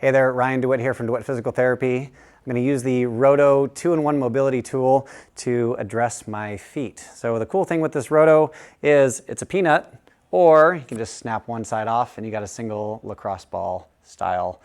Hey there, Ryan DeWitt here from DeWitt Physical Therapy. I'm going to use the Roto 2-in-1 mobility tool to address my feet. So the cool thing with this Roto is it's a peanut, or you can just snap one side off and you got a single lacrosse ball style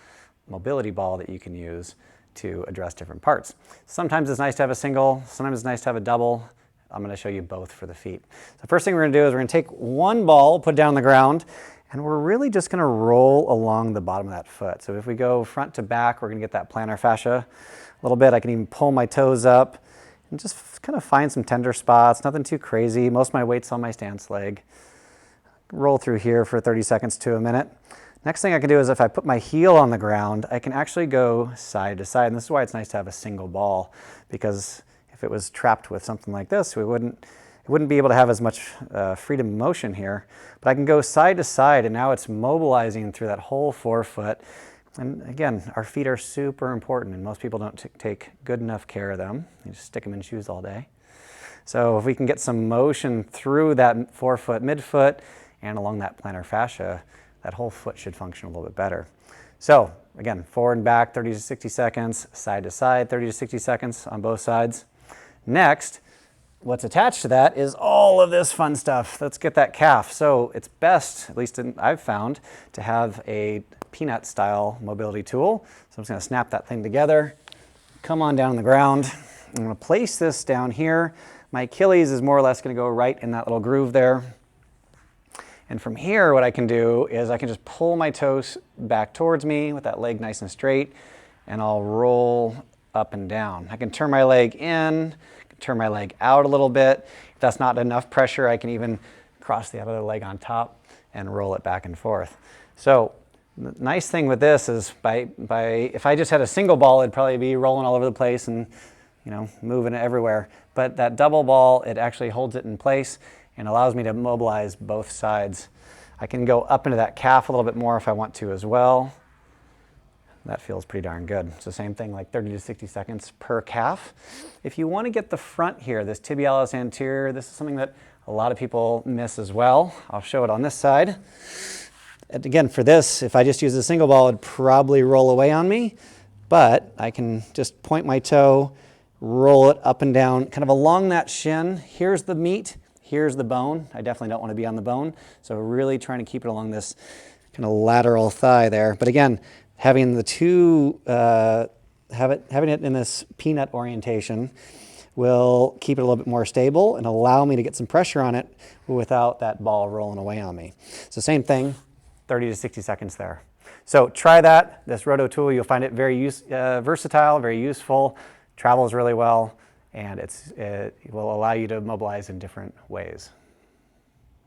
mobility ball that you can use to address different parts. Sometimes it's nice to have a single, sometimes it's nice to have a double. I'm going to show you both for the feet. So first thing we're going to do is we're going to take one ball, put it down on the ground, and we're really just going to roll along the bottom of that foot. So if we go front to back, we're going to get that plantar fascia a little bit. I can even pull my toes up and just kind of find some tender spots, nothing too crazy. Most of my weight's on my stance leg. Roll through here for 30 seconds to a minute. Next thing I can do is if I put my heel on the ground, I can actually go side to side. And this is why it's nice to have a single ball, because if it was trapped with something like this, it wouldn't be able to have as much freedom of motion here. But I can go side to side, and now it's mobilizing through that whole forefoot. And again, our feet are super important, and most people don't take good enough care of them. You just stick them in shoes all day. So if we can get some motion through that forefoot, midfoot, and along that plantar fascia, that whole foot should function a little bit better. So again, forward and back, 30 to 60 seconds, side to side, 30 to 60 seconds on both sides. Next, what's attached to that is all of this fun stuff. Let's get that calf. So it's best, at least I've found, to have a peanut style mobility tool. So I'm just going to snap that thing together, come on down on the ground. I'm going to place this down here. My Achilles is more or less going to go right in that little groove there. And from here, what I can do is I can just pull my toes back towards me with that leg nice and straight, and I'll roll up and down. I can turn my leg in, turn my leg out a little bit. If that's not enough pressure, I can even cross the other leg on top and roll it back and forth. So the nice thing with this is if I just had a single ball, it'd probably be rolling all over the place and moving it everywhere. But that double ball, it actually holds it in place and allows me to mobilize both sides. I can go up into that calf a little bit more if I want to as well. That feels pretty darn good. So same thing, like 30 to 60 seconds per calf. If you want to get the front here, this tibialis anterior, this is something that a lot of people miss as well. I'll show it on this side. And again, for this, if I just use a single ball, it'd probably roll away on me, but I can just point my toe, roll it up and down, kind of along that shin. Here's the meat, here's the bone. I definitely don't want to be on the bone, so really trying to keep it along this kind of lateral thigh there. But again, having the two, having it in this peanut orientation will keep it a little bit more stable and allow me to get some pressure on it without that ball rolling away on me. So same thing, 30 to 60 seconds there. So try that, this Roto tool. You'll find it very versatile, very useful, travels really well, and it will allow you to mobilize in different ways.